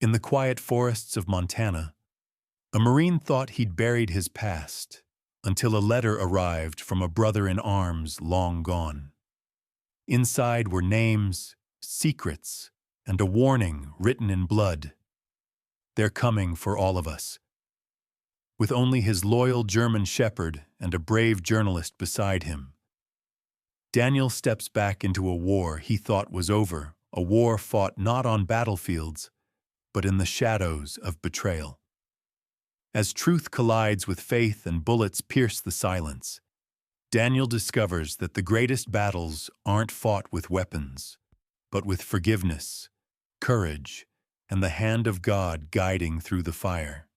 In the quiet forests of Montana, a Marine thought he'd buried his past until a letter arrived from a brother in arms long gone. Inside were names, secrets, and a warning written in blood. They're coming for all of us. With only his loyal German shepherd and a brave journalist beside him, Daniel steps back into a war he thought was over, a war fought not on battlefields, but in the shadows of betrayal. As truth collides with faith and bullets pierce the silence, Daniel discovers that the greatest battles aren't fought with weapons, but with forgiveness, courage, and the hand of God guiding through the fire.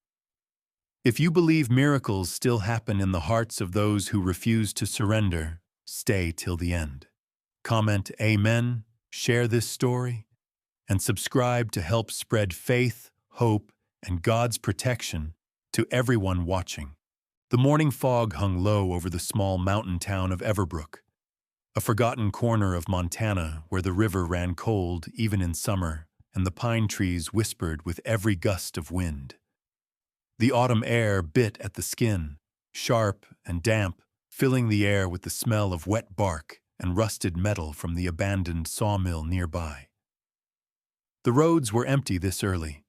If you believe miracles still happen in the hearts of those who refuse to surrender, stay till the end. Comment Amen, share this story, and subscribe to help spread faith, hope, and God's protection to everyone watching. The morning fog hung low over the small mountain town of Everbrook, a forgotten corner of Montana where the river ran cold even in summer and the pine trees whispered with every gust of wind. The autumn air bit at the skin, sharp and damp, filling the air with the smell of wet bark and rusted metal from the abandoned sawmill nearby. The roads were empty this early,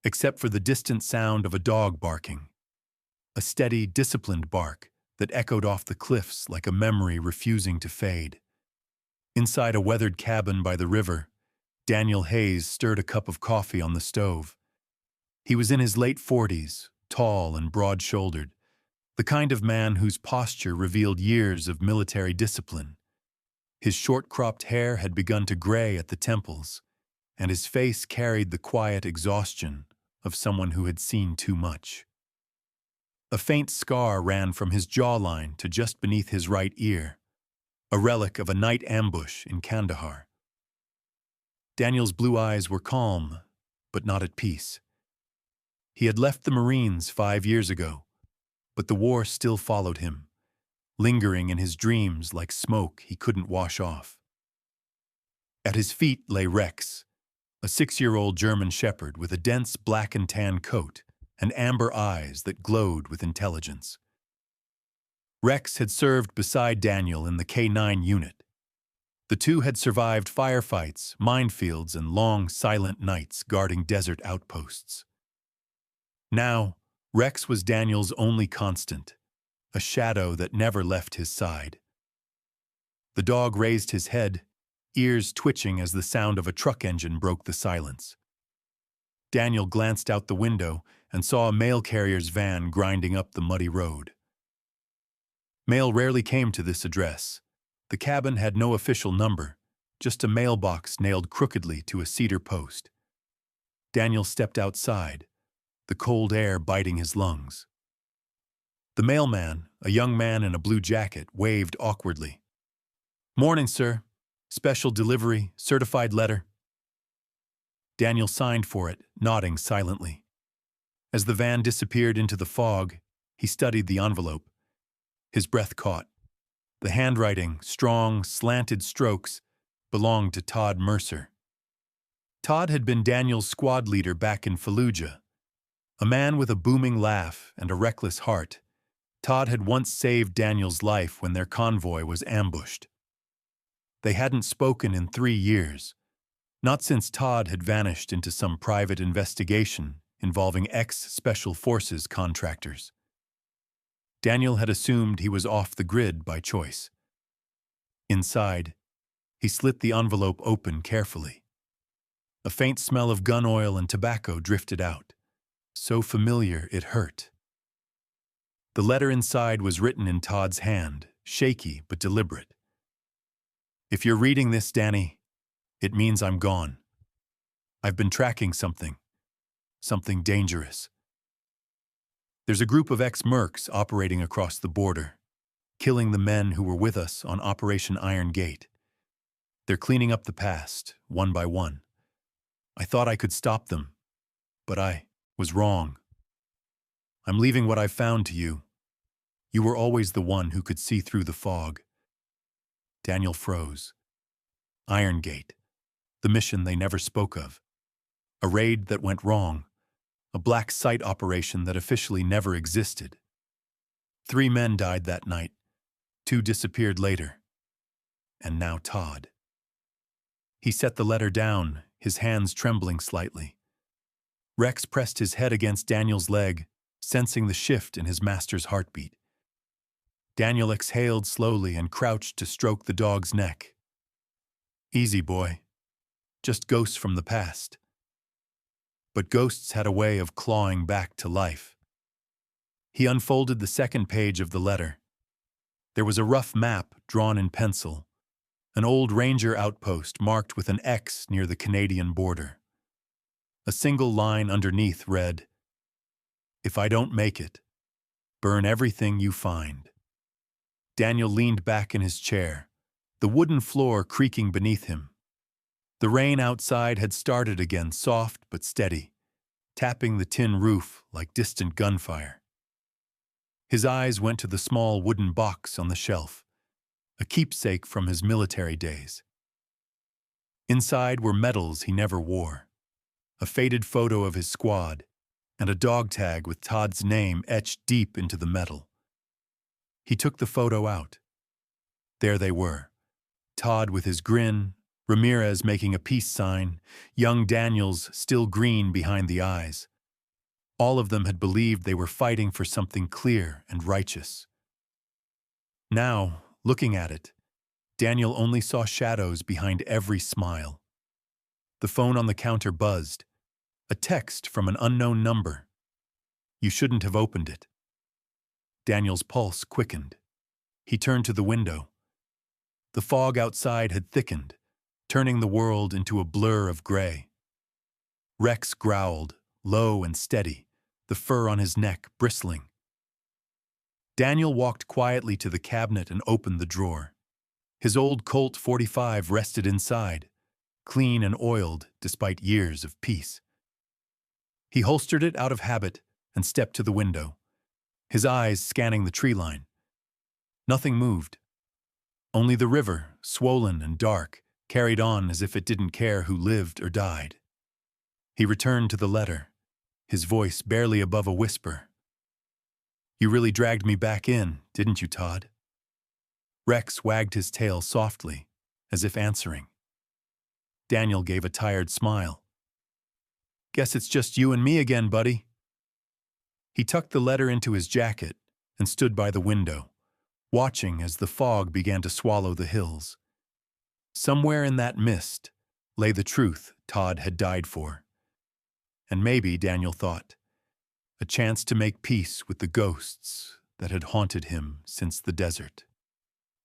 except for the distant sound of a dog barking, a steady, disciplined bark that echoed off the cliffs like a memory refusing to fade. Inside a weathered cabin by the river, Daniel Hayes stirred a cup of coffee on the stove. He was in his late 40s, tall and broad-shouldered, the kind of man whose posture revealed years of military discipline. His short-cropped hair had begun to gray at the temples, and his face carried the quiet exhaustion of someone who had seen too much. A faint scar ran from his jawline to just beneath his right ear, a relic of a night ambush in Kandahar. Daniel's blue eyes were calm, but not at peace. He had left the Marines 5 years ago, but the war still followed him, lingering in his dreams like smoke he couldn't wash off. At his feet lay Rex, a 6-year-old German shepherd with a dense black and tan coat and amber eyes that glowed with intelligence. Rex had served beside Daniel in the K-9 unit. The two had survived firefights, minefields, and long, silent nights guarding desert outposts. Now, Rex was Daniel's only constant, a shadow that never left his side. The dog raised his head, ears twitching as the sound of a truck engine broke the silence. Daniel glanced out the window and saw a mail carrier's van grinding up the muddy road. Mail rarely came to this address. The cabin had no official number, just a mailbox nailed crookedly to a cedar post. Daniel stepped outside, the cold air biting his lungs. The mailman, a young man in a blue jacket, waved awkwardly. "Morning, sir. Special delivery, certified letter." Daniel signed for it, nodding silently. As the van disappeared into the fog, he studied the envelope. His breath caught. The handwriting, strong, slanted strokes, belonged to Todd Mercer. Todd had been Daniel's squad leader back in Fallujah. A man with a booming laugh and a reckless heart, Todd had once saved Daniel's life when their convoy was ambushed. They hadn't spoken in 3 years, not since Todd had vanished into some private investigation involving ex-Special Forces contractors. Daniel had assumed he was off the grid by choice. Inside, he slit the envelope open carefully. A faint smell of gun oil and tobacco drifted out, so familiar it hurt. The letter inside was written in Todd's hand, shaky but deliberate. "If you're reading this, Danny, it means I'm gone. I've been tracking something dangerous. There's a group of ex-mercs operating across the border, killing the men who were with us on Operation Iron Gate. They're cleaning up the past, one by one. I thought I could stop them, but I was wrong. I'm leaving what I've found to you. You were always the one who could see through the fog." Daniel froze. Iron Gate, the mission they never spoke of. A raid that went wrong. A black site operation that officially never existed. 3 men died that night. 2 disappeared later. And now Todd. He set the letter down, his hands trembling slightly. Rex pressed his head against Daniel's leg, sensing the shift in his master's heartbeat. Daniel exhaled slowly and crouched to stroke the dog's neck. Easy, boy. Just ghosts from the past. But ghosts had a way of clawing back to life. He unfolded the second page of the letter. There was a rough map drawn in pencil, an old ranger outpost marked with an X near the Canadian border. A single line underneath read, "If I don't make it, burn everything you find." Daniel leaned back in his chair, the wooden floor creaking beneath him. The rain outside had started again, soft but steady, tapping the tin roof like distant gunfire. His eyes went to the small wooden box on the shelf, a keepsake from his military days. Inside were medals he never wore, a faded photo of his squad, and a dog tag with Todd's name etched deep into the metal. He took the photo out. There they were, Todd with his grin, Ramirez making a peace sign, young Daniels still green behind the eyes. All of them had believed they were fighting for something clear and righteous. Now, looking at it, Daniel only saw shadows behind every smile. The phone on the counter buzzed. A text from an unknown number. You shouldn't have opened it. Daniel's pulse quickened. He turned to the window. The fog outside had thickened, turning the world into a blur of gray. Rex growled, low and steady, the fur on his neck bristling. Daniel walked quietly to the cabinet and opened the drawer. His old Colt .45 rested inside, clean and oiled despite years of peace. He holstered it out of habit and stepped to the window, his eyes scanning the tree line. Nothing moved. Only the river, swollen and dark, carried on as if it didn't care who lived or died. He returned to the letter, his voice barely above a whisper. You really dragged me back in, didn't you, Todd? Rex wagged his tail softly, as if answering. Daniel gave a tired smile. Guess it's just you and me again, buddy. He tucked the letter into his jacket and stood by the window, watching as the fog began to swallow the hills. Somewhere in that mist lay the truth Todd had died for. And maybe, Daniel thought, a chance to make peace with the ghosts that had haunted him since the desert.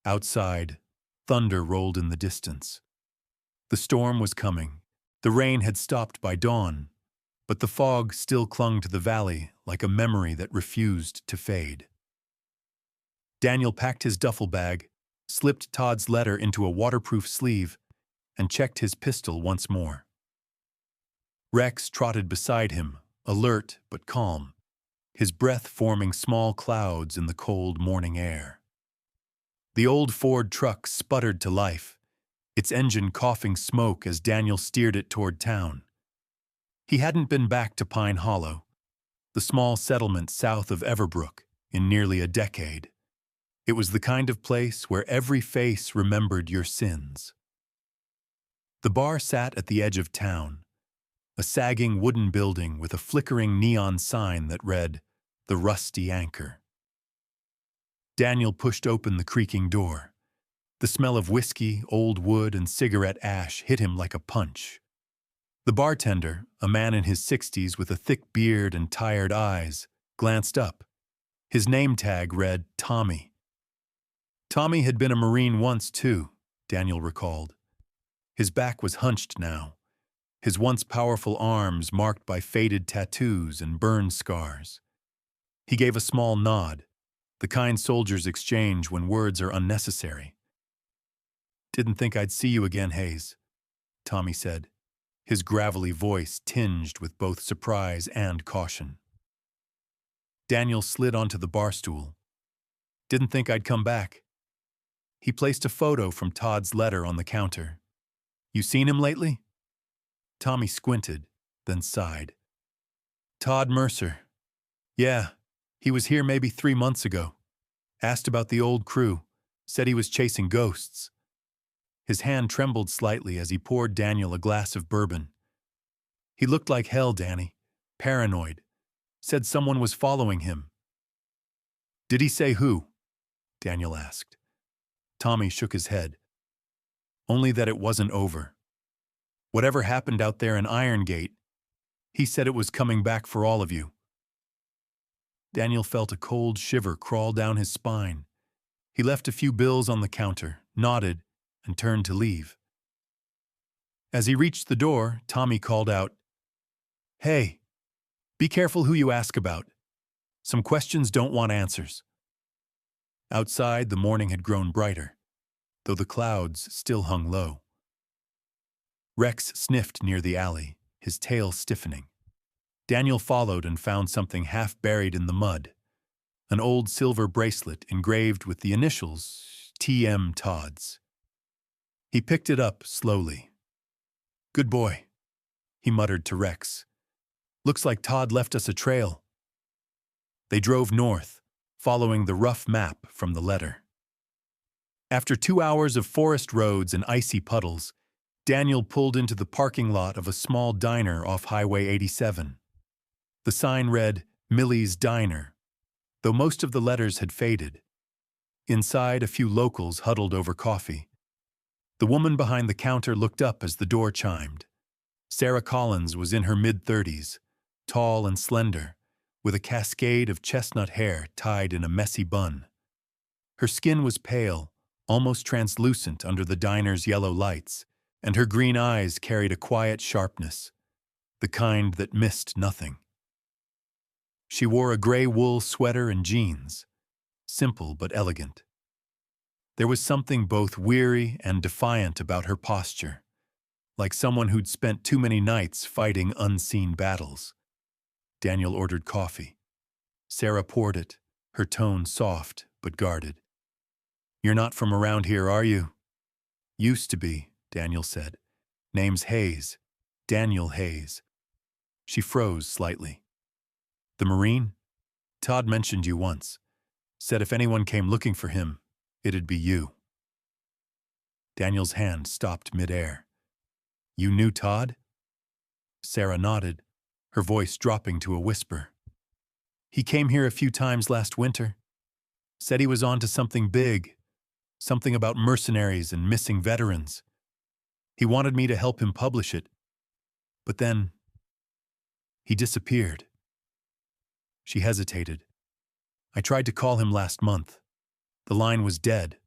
Outside, thunder rolled in the distance. The storm was coming. The rain had stopped by dawn, but the fog still clung to the valley like a memory that refused to fade. Daniel packed his duffel bag, slipped Todd's letter into a waterproof sleeve, and checked his pistol once more. Rex trotted beside him, alert but calm, his breath forming small clouds in the cold morning air. The old Ford truck sputtered to life, its engine coughing smoke as Daniel steered it toward town. He hadn't been back to Pine Hollow, the small settlement south of Everbrook, in nearly a decade. It was the kind of place where every face remembered your sins. The bar sat at the edge of town, a sagging wooden building with a flickering neon sign that read, The Rusty Anchor. Daniel pushed open the creaking door. The smell of whiskey, old wood, and cigarette ash hit him like a punch. The bartender, a man in his 60s with a thick beard and tired eyes, glanced up. His name tag read Tommy. Tommy had been a Marine once, too, Daniel recalled. His back was hunched now, his once powerful arms marked by faded tattoos and burn scars. He gave a small nod, the kind soldiers exchange when words are unnecessary. Didn't think I'd see you again, Hayes, Tommy said, his gravelly voice tinged with both surprise and caution. Daniel slid onto the bar stool. Didn't think I'd come back. He placed a photo from Todd's letter on the counter. You seen him lately? Tommy squinted, then sighed. Todd Mercer. Yeah, he was here maybe 3 months ago. Asked about the old crew. Said he was chasing ghosts. His hand trembled slightly as he poured Daniel a glass of bourbon. He looked like hell, Danny. Paranoid. Said someone was following him. Did he say who? Daniel asked. Tommy shook his head. Only that it wasn't over. Whatever happened out there in Iron Gate, he said it was coming back for all of you. Daniel felt a cold shiver crawl down his spine. He left a few bills on the counter, nodded, and turned to leave. As he reached the door, Tommy called out, Hey, be careful who you ask about. Some questions don't want answers. Outside, the morning had grown brighter, though the clouds still hung low. Rex sniffed near the alley, his tail stiffening. Daniel followed and found something half buried in the mud, an old silver bracelet engraved with the initials T.M. Todd's. He picked it up slowly. Good boy, he muttered to Rex. Looks like Todd left us a trail. They drove north, following the rough map from the letter. After 2 hours of forest roads and icy puddles, Daniel pulled into the parking lot of a small diner off Highway 87. The sign read, Millie's Diner, though most of the letters had faded. Inside, a few locals huddled over coffee. The woman behind the counter looked up as the door chimed. Sarah Collins was in her mid-30s, tall and slender, with a cascade of chestnut hair tied in a messy bun. Her skin was pale, almost translucent under the diner's yellow lights, and her green eyes carried a quiet sharpness, the kind that missed nothing. She wore a gray wool sweater and jeans, simple but elegant. There was something both weary and defiant about her posture, like someone who'd spent too many nights fighting unseen battles. Daniel ordered coffee. Sarah poured it, her tone soft but guarded. You're not from around here, are you? Used to be, Daniel said. Name's Hayes. Daniel Hayes. She froze slightly. The Marine? Todd mentioned you once. Said if anyone came looking for him, it'd be you. Daniel's hand stopped midair. You knew Todd? Sarah nodded, her voice dropping to a whisper. He came here a few times last winter. Said he was on to something big, something about mercenaries and missing veterans. He wanted me to help him publish it. But then, he disappeared. She hesitated. I tried to call him last month. The line was dead.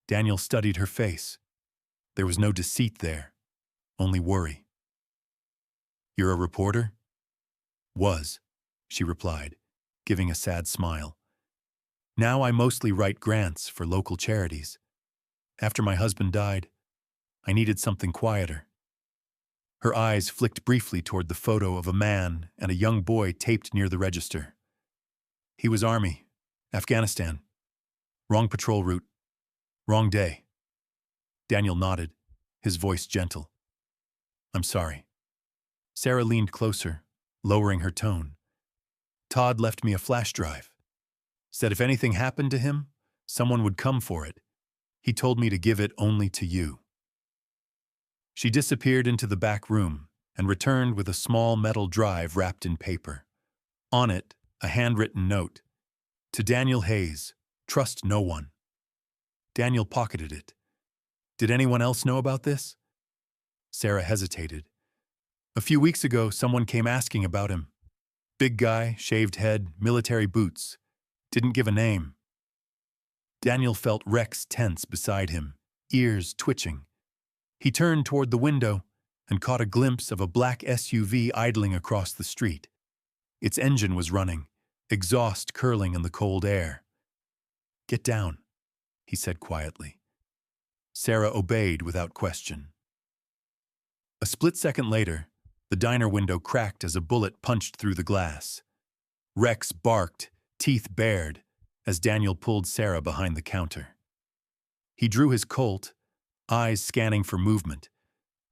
Daniel studied her face. There was no deceit there, only worry. You're a reporter? Was, she replied, giving a sad smile. Now I mostly write grants for local charities. After my husband died, I needed something quieter. Her eyes flicked briefly toward the photo of a man and a young boy taped near the register. He was Army, Afghanistan. Wrong patrol route. Wrong day. Daniel nodded, his voice gentle. I'm sorry. Sarah leaned closer, lowering her tone. Todd left me a flash drive. Said if anything happened to him, someone would come for it. He told me to give it only to you. She disappeared into the back room and returned with a small metal drive wrapped in paper. On it, a handwritten note. To Daniel Hayes, trust no one. Daniel pocketed it. Did anyone else know about this? Sarah hesitated. A few weeks ago, someone came asking about him. Big guy, shaved head, military boots. Didn't give a name. Daniel felt Rex tense beside him, ears twitching. He turned toward the window and caught a glimpse of a black SUV idling across the street. Its engine was running, exhaust curling in the cold air. Get down, he said quietly. Sarah obeyed without question. A split second later, the diner window cracked as a bullet punched through the glass. Rex barked, teeth bared, as Daniel pulled Sarah behind the counter. He drew his Colt, eyes scanning for movement,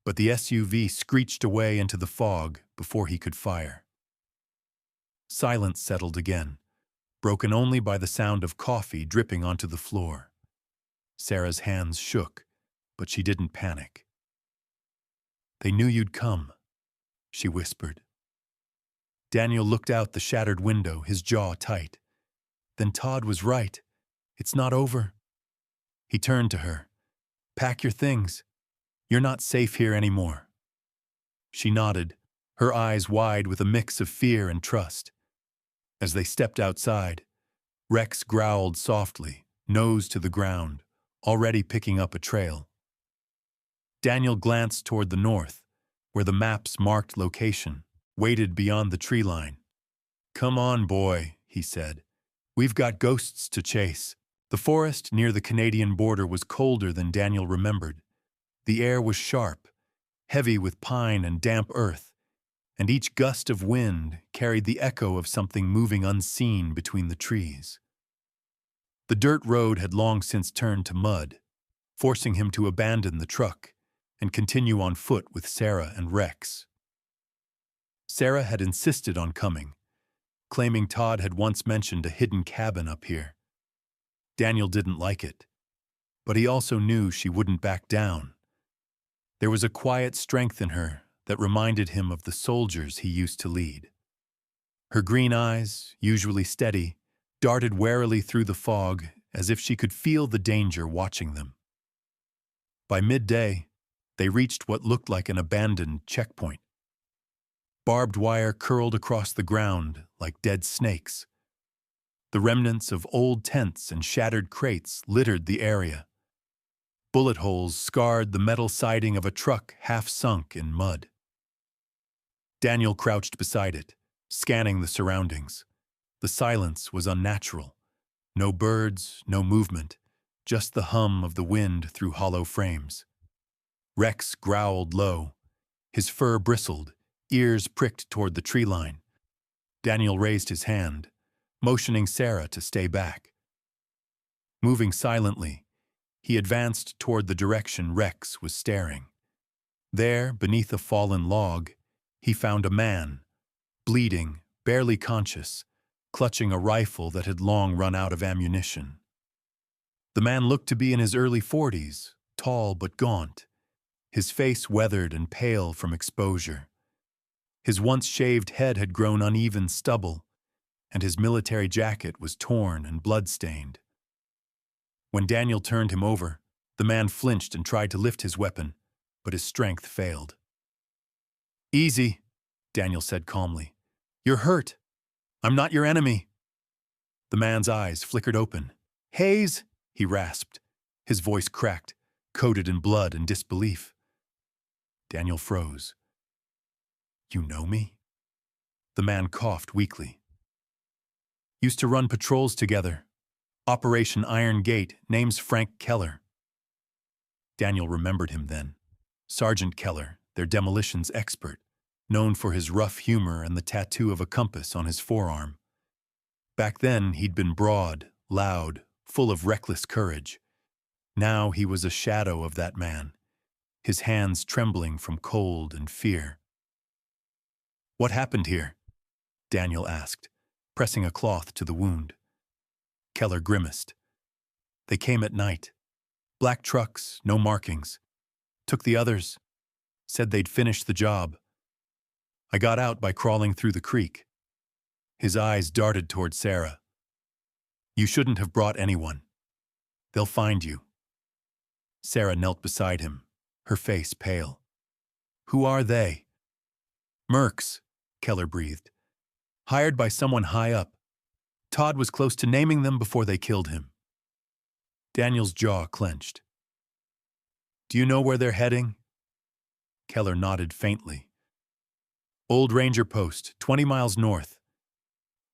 but the SUV screeched away into the fog before he could fire. Silence settled again, broken only by the sound of coffee dripping onto the floor. Sarah's hands shook, but she didn't panic. "They knew you'd come," she whispered. Daniel looked out the shattered window, his jaw tight. "Then Todd was right. It's not over." He turned to her. "Pack your things. You're not safe here anymore." She nodded, her eyes wide with a mix of fear and trust. As they stepped outside, Rex growled softly, nose to the ground, already picking up a trail. Daniel glanced toward the north, where the map's marked location waited beyond the tree line. "Come on, boy," he said. "We've got ghosts to chase." The forest near the Canadian border was colder than Daniel remembered. The air was sharp, heavy with pine and damp earth, and each gust of wind carried the echo of something moving unseen between the trees. The dirt road had long since turned to mud, forcing him to abandon the truck and continue on foot with Sarah and Rex. Sarah had insisted on coming, claiming Todd had once mentioned a hidden cabin up here. Daniel didn't like it, but he also knew she wouldn't back down. There was a quiet strength in her that reminded him of the soldiers he used to lead. Her green eyes, usually steady, darted warily through the fog as if she could feel the danger watching them. By midday, they reached what looked like an abandoned checkpoint. Barbed wire curled across the ground like dead snakes. The remnants of old tents and shattered crates littered the area. Bullet holes scarred the metal siding of a truck half sunk in mud. Daniel crouched beside it, scanning the surroundings. The silence was unnatural. No birds, no movement, just the hum of the wind through hollow frames. Rex growled low. His fur bristled, ears pricked toward the tree line. Daniel raised his hand, motioning Sarah to stay back. Moving silently, he advanced toward the direction Rex was staring. There, beneath a fallen log, he found a man, bleeding, barely conscious, clutching a rifle that had long run out of ammunition. The man looked to be in his early 40s, tall but gaunt, his face weathered and pale from exposure. His once shaved head had grown uneven stubble, and his military jacket was torn and blood-stained. When Daniel turned him over, the man flinched and tried to lift his weapon, but his strength failed. "Easy," Daniel said calmly. "You're hurt. I'm not your enemy." The man's eyes flickered open. "Hayes," he rasped, his voice cracked, coated in blood and disbelief. Daniel froze. "You know me?" The man coughed weakly. "Used to run patrols together. Operation Iron Gate, name's Frank Keller." Daniel remembered him then. Sergeant Keller, their demolitions expert, known for his rough humor and the tattoo of a compass on his forearm. Back then, he'd been broad, loud, full of reckless courage. Now he was a shadow of that man, his hands trembling from cold and fear. "What happened here?" Daniel asked, pressing a cloth to the wound. Keller grimaced. "They came at night. Black trucks, no markings. Took the others. Said they'd finish the job. I got out by crawling through the creek." His eyes darted toward Sarah. "You shouldn't have brought anyone. They'll find you." Sarah knelt beside him, her face pale. "Who are they?" "Mercs," Keller breathed. "Hired by someone high up. Todd was close to naming them before they killed him." Daniel's jaw clenched. "Do you know where they're heading?" Keller nodded faintly. "Old Ranger Post, 20 miles north.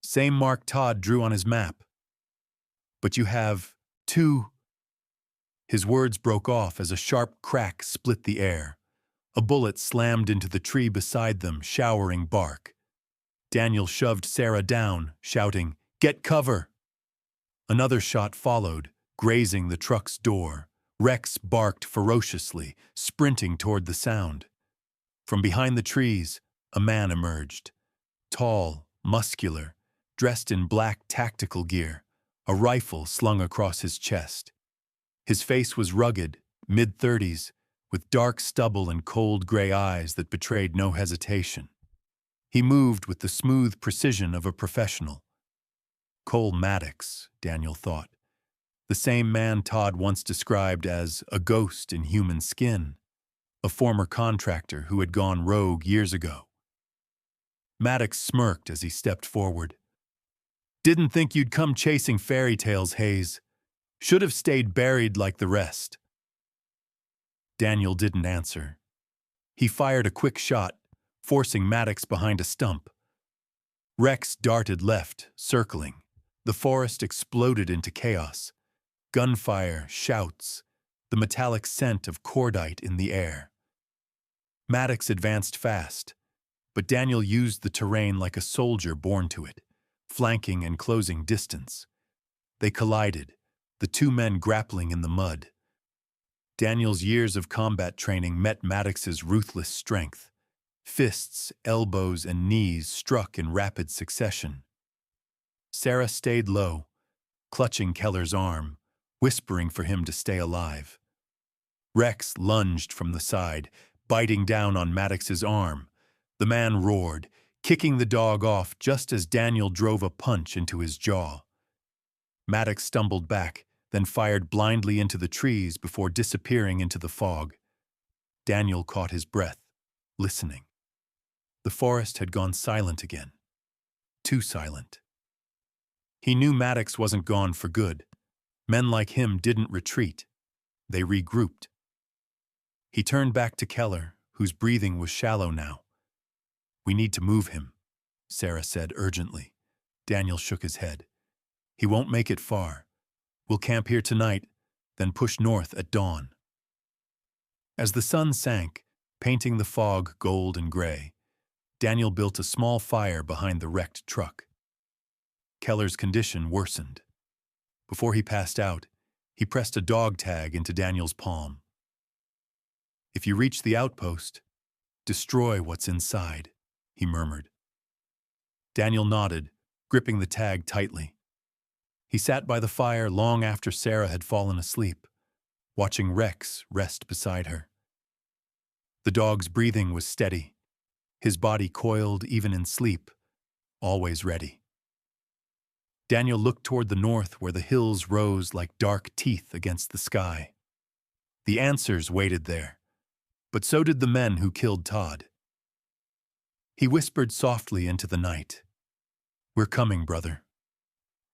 Same mark Todd drew on his map. But you have 2... His words broke off as a sharp crack split the air. A bullet slammed into the tree beside them, showering bark. Daniel shoved Sarah down, shouting, "Get cover!" Another shot followed, grazing the truck's door, Rex barked ferociously, sprinting toward the sound. From behind the trees, a man emerged. Tall, muscular, dressed in black tactical gear, a rifle slung across his chest. His face was rugged, mid-30s, with dark stubble and cold gray eyes that betrayed no hesitation. He moved with the smooth precision of a professional. Cole Maddox, Daniel thought. The same man Todd once described as a ghost in human skin, a former contractor who had gone rogue years ago. Maddox smirked as he stepped forward. "Didn't think you'd come chasing fairy tales, Hayes. Should have stayed buried like the rest." Daniel didn't answer. He fired a quick shot, forcing Maddox behind a stump. Rex darted left, circling. The forest exploded into chaos. Gunfire, shouts, the metallic scent of cordite in the air. Maddox advanced fast, but Daniel used the terrain like a soldier born to it, flanking and closing distance. They collided, the two men grappling in the mud. Daniel's years of combat training met Maddox's ruthless strength. Fists, elbows, and knees struck in rapid succession. Sarah stayed low, clutching Keller's arm, whispering for him to stay alive. Rex lunged from the side, biting down on Maddox's arm. The man roared, kicking the dog off just as Daniel drove a punch into his jaw. Maddox stumbled back, then fired blindly into the trees before disappearing into the fog. Daniel caught his breath, listening. The forest had gone silent again. Too silent. He knew Maddox wasn't gone for good. Men like him didn't retreat. They regrouped. He turned back to Keller, whose breathing was shallow now. "We need to move him," Sarah said urgently. Daniel shook his head. "He won't make it far. We'll camp here tonight, then push north at dawn." As the sun sank, painting the fog gold and gray, Daniel built a small fire behind the wrecked truck. Keller's condition worsened. Before he passed out, he pressed a dog tag into Daniel's palm. "If you reach the outpost, destroy what's inside," he murmured. Daniel nodded, gripping the tag tightly. He sat by the fire long after Sarah had fallen asleep, watching Rex rest beside her. The dog's breathing was steady, his body coiled even in sleep, always ready. Daniel looked toward the north where the hills rose like dark teeth against the sky. The answers waited there, but so did the men who killed Todd. He whispered softly into the night, "We're coming, brother."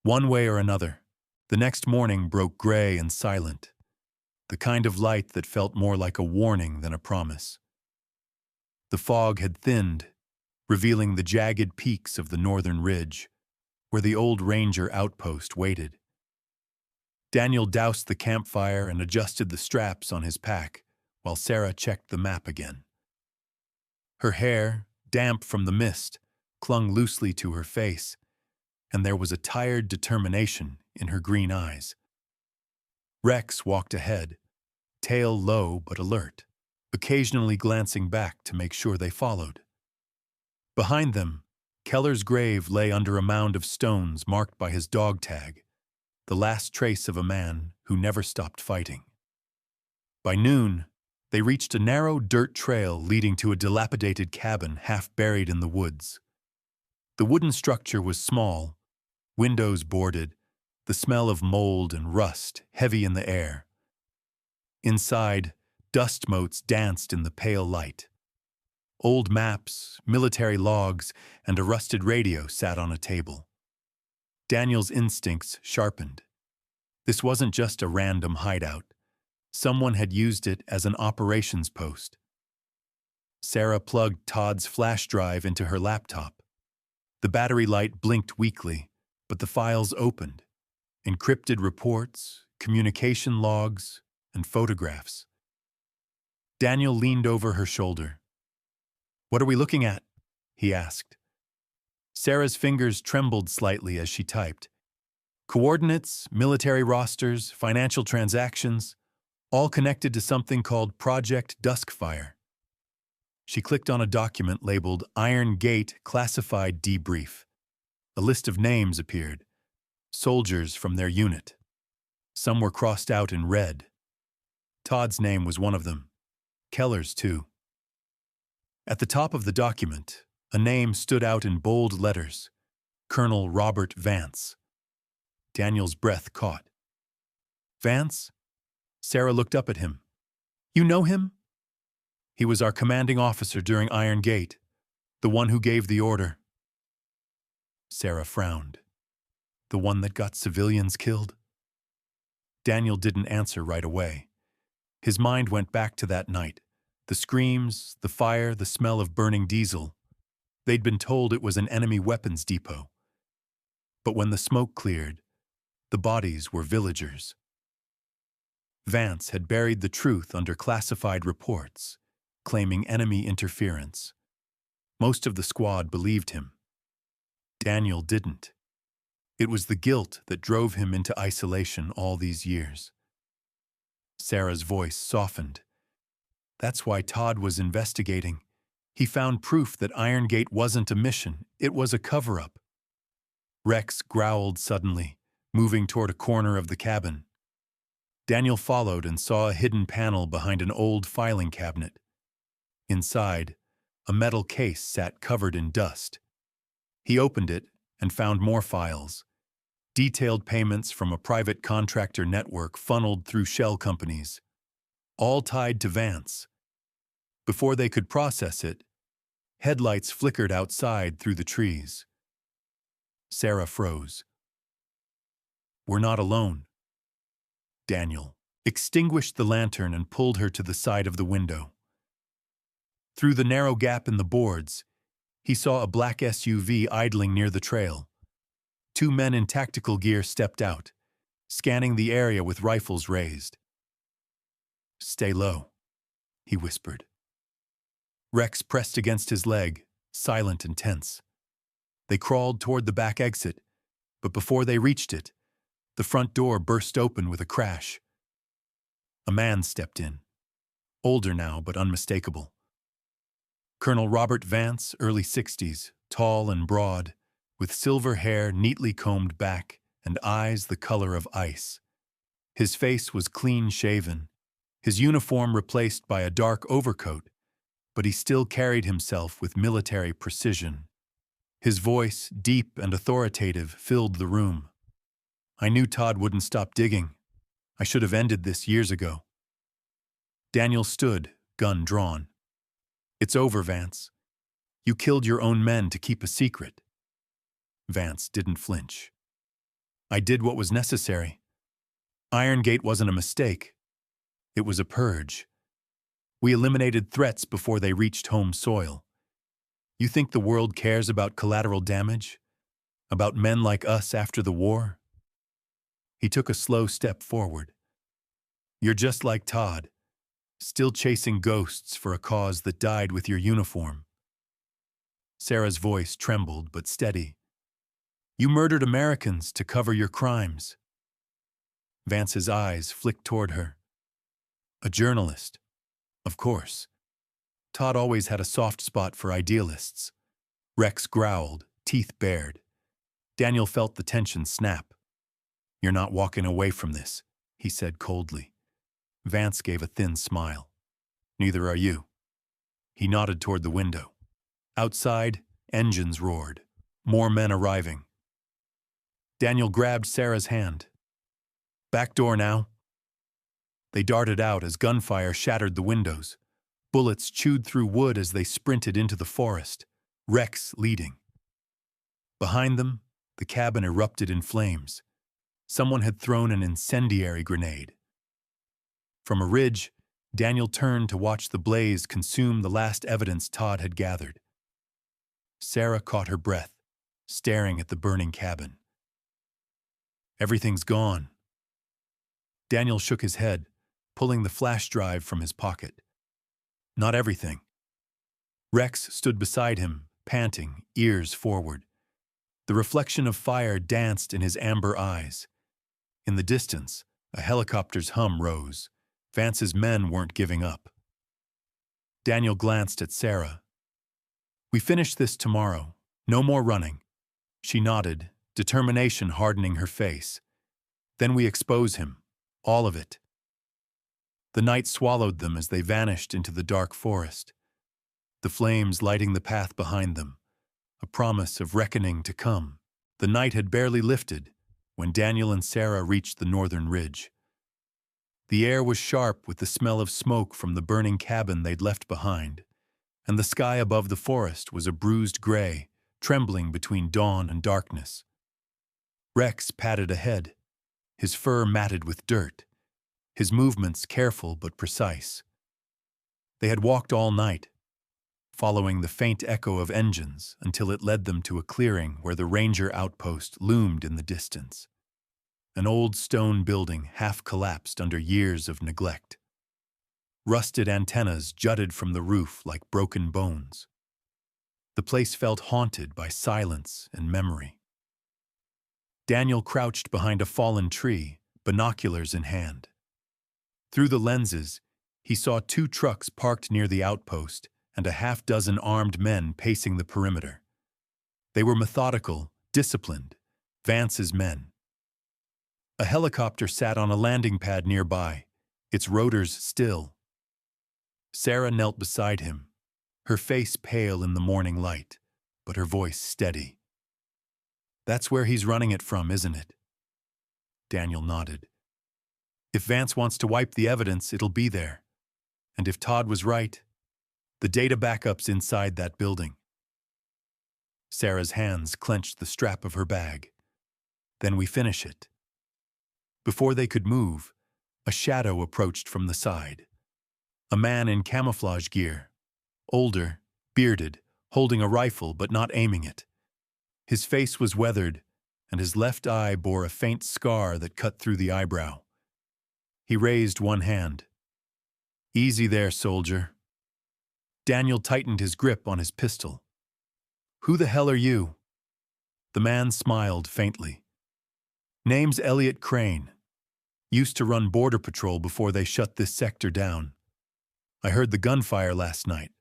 One way or another, the next morning broke gray and silent, the kind of light that felt more like a warning than a promise. The fog had thinned, revealing the jagged peaks of the northern ridge, where the old ranger outpost waited. Daniel doused the campfire and adjusted the straps on his pack, while Sarah checked the map again. Her hair, damp from the mist, clung loosely to her face, and there was a tired determination in her green eyes. Rex walked ahead, tail low but alert, occasionally glancing back to make sure they followed. Behind them, Keller's grave lay under a mound of stones marked by his dog tag, the last trace of a man who never stopped fighting. By noon, they reached a narrow dirt trail leading to a dilapidated cabin half buried in the woods. The wooden structure was small, windows boarded, the smell of mold and rust heavy in the air. Inside, dust motes danced in the pale light. Old maps, military logs, and a rusted radio sat on a table. Daniel's instincts sharpened. This wasn't just a random hideout. Someone had used it as an operations post. Sarah plugged Todd's flash drive into her laptop. The battery light blinked weakly, but the files opened. Encrypted reports, communication logs, and photographs. Daniel leaned over her shoulder. "What are we looking at?" he asked. Sarah's fingers trembled slightly as she typed. Coordinates, military rosters, financial transactions, all connected to something called Project Duskfire. She clicked on a document labeled Iron Gate Classified Debrief. A list of names appeared, soldiers from their unit. Some were crossed out in red. Todd's name was one of them. Keller's too. At the top of the document, a name stood out in bold letters. Colonel Robert Vance. Daniel's breath caught. Vance? Sarah looked up at him. You know him? He was our commanding officer during Iron Gate, the one who gave the order. Sarah frowned. The one that got civilians killed? Daniel didn't answer right away. His mind went back to that night. The screams, the fire, the smell of burning diesel. They'd been told it was an enemy weapons depot. But when the smoke cleared, the bodies were villagers. Vance had buried the truth under classified reports, claiming enemy interference. Most of the squad believed him. Daniel didn't. It was the guilt that drove him into isolation all these years. Sarah's voice softened. That's why Todd was investigating. He found proof that Iron Gate wasn't a mission, it was a cover-up. Rex growled suddenly, moving toward a corner of the cabin. Daniel followed and saw a hidden panel behind an old filing cabinet. Inside, a metal case sat covered in dust. He opened it and found more files. Detailed payments from a private contractor network funneled through shell companies, all tied to Vance. Before they could process it, headlights flickered outside through the trees. Sarah froze. We're not alone. Daniel extinguished the lantern and pulled her to the side of the window. Through the narrow gap in the boards, he saw a black SUV idling near the trail. Two men in tactical gear stepped out, scanning the area with rifles raised. Stay low, he whispered. Rex pressed against his leg, silent and tense. They crawled toward the back exit, but before they reached it, the front door burst open with a crash. A man stepped in, older now but unmistakable. Colonel Robert Vance, early 60s, tall and broad, with silver hair neatly combed back and eyes the color of ice. His face was clean-shaven, his uniform replaced by a dark overcoat, but he still carried himself with military precision. His voice, deep and authoritative, filled the room. I knew Todd wouldn't stop digging. I should have ended this years ago. Daniel stood, gun drawn. It's over, Vance. You killed your own men to keep a secret. Vance didn't flinch. I did what was necessary. Iron Gate wasn't a mistake. It was a purge. We eliminated threats before they reached home soil. You think the world cares about collateral damage? About men like us after the war? He took a slow step forward. You're just like Todd, still chasing ghosts for a cause that died with your uniform. Sarah's voice trembled but steady. You murdered Americans to cover your crimes. Vance's eyes flicked toward her. A journalist, of course. Todd always had a soft spot for idealists. Rex growled, teeth bared. Daniel felt the tension snap. You're not walking away from this, he said coldly. Vance gave a thin smile. Neither are you. He nodded toward the window. Outside, engines roared. More men arriving. Daniel grabbed Sarah's hand. Back door now. They darted out as gunfire shattered the windows. Bullets chewed through wood as they sprinted into the forest, Rex leading. Behind them, the cabin erupted in flames. Someone had thrown an incendiary grenade. From a ridge, Daniel turned to watch the blaze consume the last evidence Todd had gathered. Sarah caught her breath, staring at the burning cabin. Everything's gone. Daniel shook his head, pulling the flash drive from his pocket. Not everything. Rex stood beside him, panting, ears forward. The reflection of fire danced in his amber eyes. In the distance, a helicopter's hum rose, Vance's men weren't giving up. Daniel glanced at Sarah. "We finish this tomorrow. No more running." She nodded, determination hardening her face. "Then we expose him. All of it." The night swallowed them as they vanished into the dark forest, the flames lighting the path behind them, a promise of reckoning to come. The night had barely lifted when Daniel and Sarah reached the northern ridge. The air was sharp with the smell of smoke from the burning cabin they'd left behind, and the sky above the forest was a bruised gray, trembling between dawn and darkness. Rex padded ahead, his fur matted with dirt, his movements careful but precise. They had walked all night, following the faint echo of engines until it led them to a clearing where the ranger outpost loomed in the distance. An old stone building half collapsed under years of neglect. Rusted antennas jutted from the roof like broken bones. The place felt haunted by silence and memory. Daniel crouched behind a fallen tree, binoculars in hand. Through the lenses, he saw 2 trucks parked near the outpost and a half-dozen armed men pacing the perimeter. They were methodical, disciplined, Vance's men. A helicopter sat on a landing pad nearby, its rotors still. Sarah knelt beside him, her face pale in the morning light, but her voice steady. "That's where he's running it from, isn't it?" Daniel nodded. "If Vance wants to wipe the evidence, it'll be there. And if Todd was right, the data backup's inside that building." Sarah's hands clenched the strap of her bag. "Then we finish it." Before they could move, a shadow approached from the side. A man in camouflage gear, older, bearded, holding a rifle but not aiming it. His face was weathered, and his left eye bore a faint scar that cut through the eyebrow. He raised one hand. "Easy there, soldier." Daniel tightened his grip on his pistol. "Who the hell are you?" The man smiled faintly. "Name's Elliot Crane. Used to run Border Patrol before they shut this sector down. I heard the gunfire last night.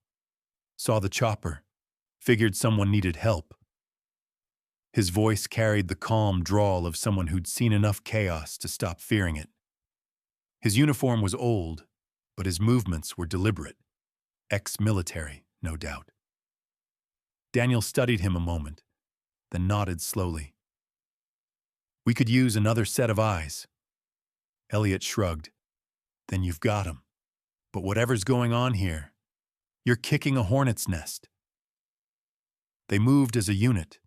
Saw the chopper. Figured someone needed help." His voice carried the calm drawl of someone who'd seen enough chaos to stop fearing it. His uniform was old, but his movements were deliberate. Ex-military, no doubt. Daniel studied him a moment, then nodded slowly. "We could use another set of eyes." Elliot shrugged. "Then you've got him. But whatever's going on here, you're kicking a hornet's nest." They moved as a unit,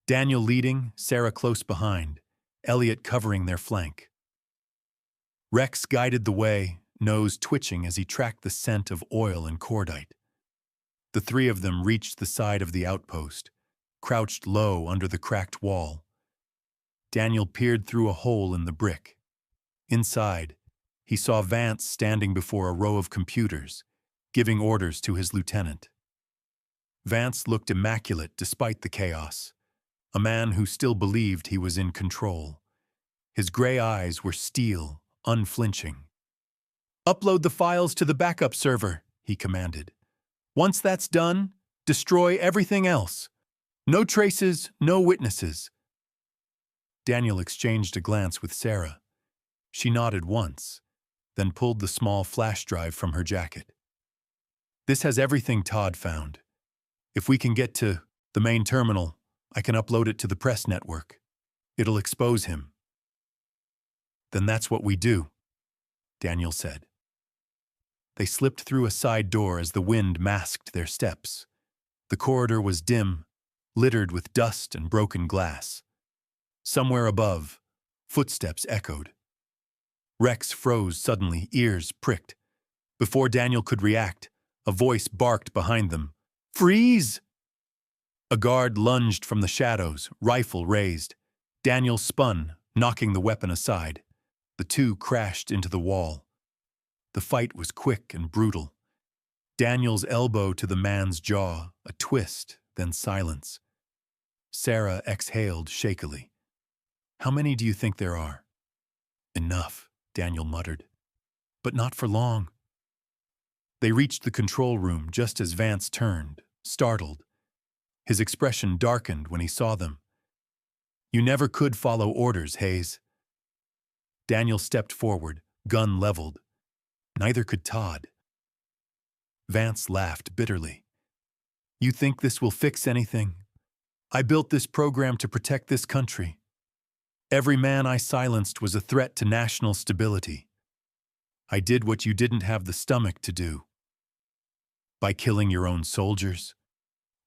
Daniel leading, Sarah close behind, Elliot covering their flank. Rex guided the way, nose twitching as he tracked the scent of oil and cordite. The 3 of them reached the side of the outpost, crouched low under the cracked wall. Daniel peered through a hole in the brick. Inside, he saw Vance standing before a row of computers, giving orders to his lieutenant. Vance looked immaculate despite the chaos, a man who still believed he was in control. His gray eyes were steel, unflinching. "Upload the files to the backup server," he commanded. "Once that's done, destroy everything else. No traces, no witnesses." Daniel exchanged a glance with Sarah. She nodded once, then pulled the small flash drive from her jacket. "This has everything Todd found. If we can get to the main terminal, I can upload it to the press network. It'll expose him." "Then that's what we do," Daniel said. They slipped through a side door as the wind masked their steps. The corridor was dim, littered with dust and broken glass. Somewhere above, footsteps echoed. Rex froze suddenly, ears pricked. Before Daniel could react, a voice barked behind them. "Freeze!" A guard lunged from the shadows, rifle raised. Daniel spun, knocking the weapon aside. The 2 crashed into the wall. The fight was quick and brutal. Daniel's elbow to the man's jaw, a twist, then silence. Sarah exhaled shakily. "How many do you think there are?" "Enough," Daniel muttered. but not for long. They reached the control room just as Vance turned, startled. His expression darkened when he saw them. "You never could follow orders, Hayes." Daniel stepped forward, gun leveled. Neither could Todd. Vance laughed bitterly. "You think this will fix anything? I built this program to protect this country. Every man I silenced was a threat to national stability. I did what you didn't have the stomach to do." "By killing your own soldiers?"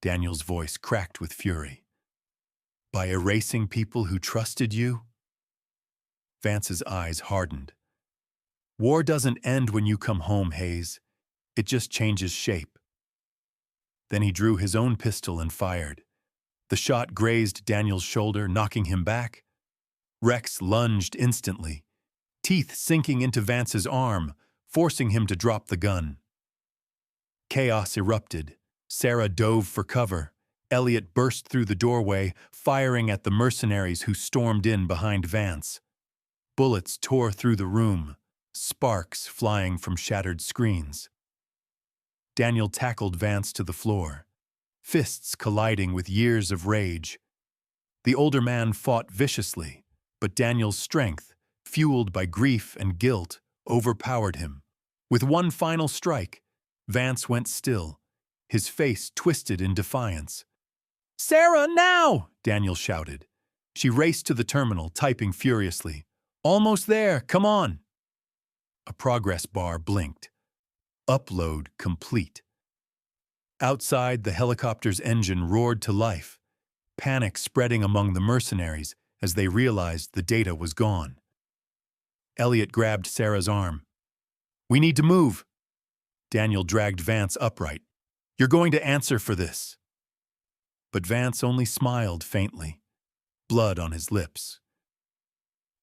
Daniel's voice cracked with fury. "By erasing people who trusted you?" Vance's eyes hardened. "War doesn't end when you come home, Hayes. It just changes shape." Then he drew his own pistol and fired. The shot grazed Daniel's shoulder, knocking him back. Rex lunged instantly, teeth sinking into Vance's arm, forcing him to drop the gun. Chaos erupted. Sarah dove for cover. Elliot burst through the doorway, firing at the mercenaries who stormed in behind Vance. Bullets tore through the room, sparks flying from shattered screens. Daniel tackled Vance to the floor, fists colliding with years of rage. The older man fought viciously, but Daniel's strength, fueled by grief and guilt, overpowered him. With one final strike, Vance went still, his face twisted in defiance. "Sarah, now!" Daniel shouted. She raced to the terminal, typing furiously. "Almost there, come on!" A progress bar blinked. Upload complete. Outside, the helicopter's engine roared to life, panic spreading among the mercenaries as they realized the data was gone. Elliot grabbed Sarah's arm. "We need to move." Daniel dragged Vance upright. "You're going to answer for this." But Vance only smiled faintly, blood on his lips.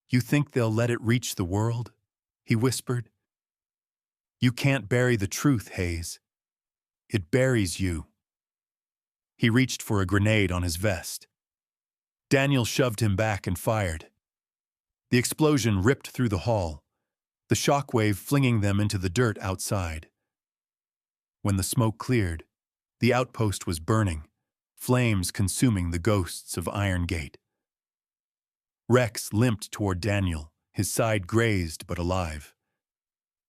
"You think they'll let it reach the world?" he whispered. "You can't bury the truth, Hayes. It buries you." He reached for a grenade on his vest. Daniel shoved him back and fired. The explosion ripped through the hall, the shockwave flinging them into the dirt outside. When the smoke cleared, the outpost was burning, flames consuming the ghosts of Iron Gate. Rex limped toward Daniel, his side grazed but alive.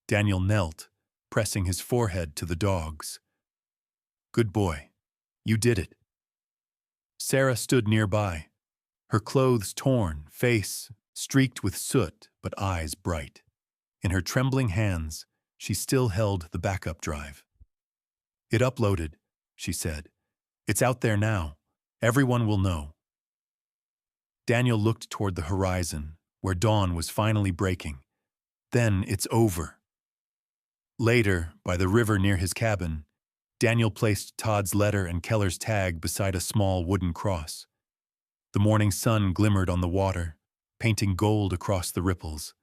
Daniel knelt, pressing his forehead to the dog's. "Good boy. You did it." Sarah stood nearby, her clothes torn, face streaked with soot but eyes bright. In her trembling hands, she still held the backup drive. "It uploaded," she said. "It's out there now. Everyone will know." Daniel looked toward the horizon, where dawn was finally breaking. "Then it's over." Later, by the river near his cabin, Daniel placed Todd's letter and Keller's tag beside a small wooden cross. The morning sun glimmered on the water, painting gold across the ripples.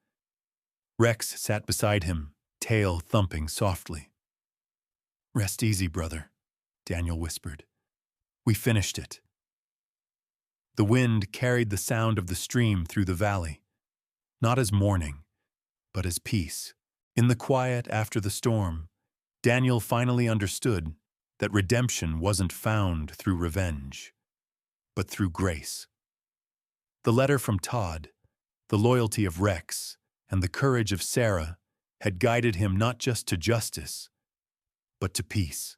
Rex sat beside him, tail thumping softly. "Rest easy, brother," Daniel whispered. "We finished it." The wind carried the sound of the stream through the valley, not as mourning, but as peace. In the quiet after the storm, Daniel finally understood that redemption wasn't found through revenge, but through grace. The letter from Todd, the loyalty of Rex, and the courage of Sarah had guided him not just to justice, but to peace.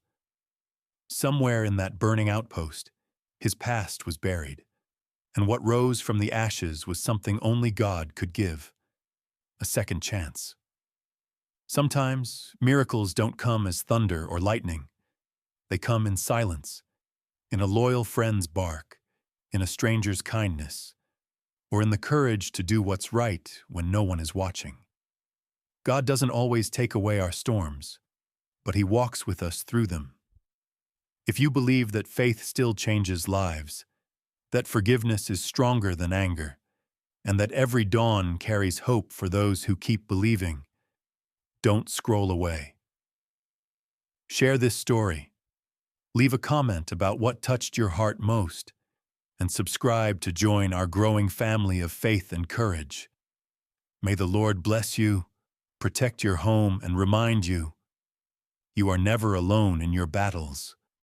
Somewhere in that burning outpost, his past was buried, and what rose from the ashes was something only God could give: a second chance. Sometimes miracles don't come as thunder or lightning. They come in silence, in a loyal friend's bark, in a stranger's kindness, or in the courage to do what's right when no one is watching. God doesn't always take away our storms, but He walks with us through them. If you believe that faith still changes lives, that forgiveness is stronger than anger, and that every dawn carries hope for those who keep believing, don't scroll away. Share this story. Leave a comment about what touched your heart most, and subscribe to join our growing family of faith and courage. May the Lord bless you, protect your home, and remind you you are never alone in your battles.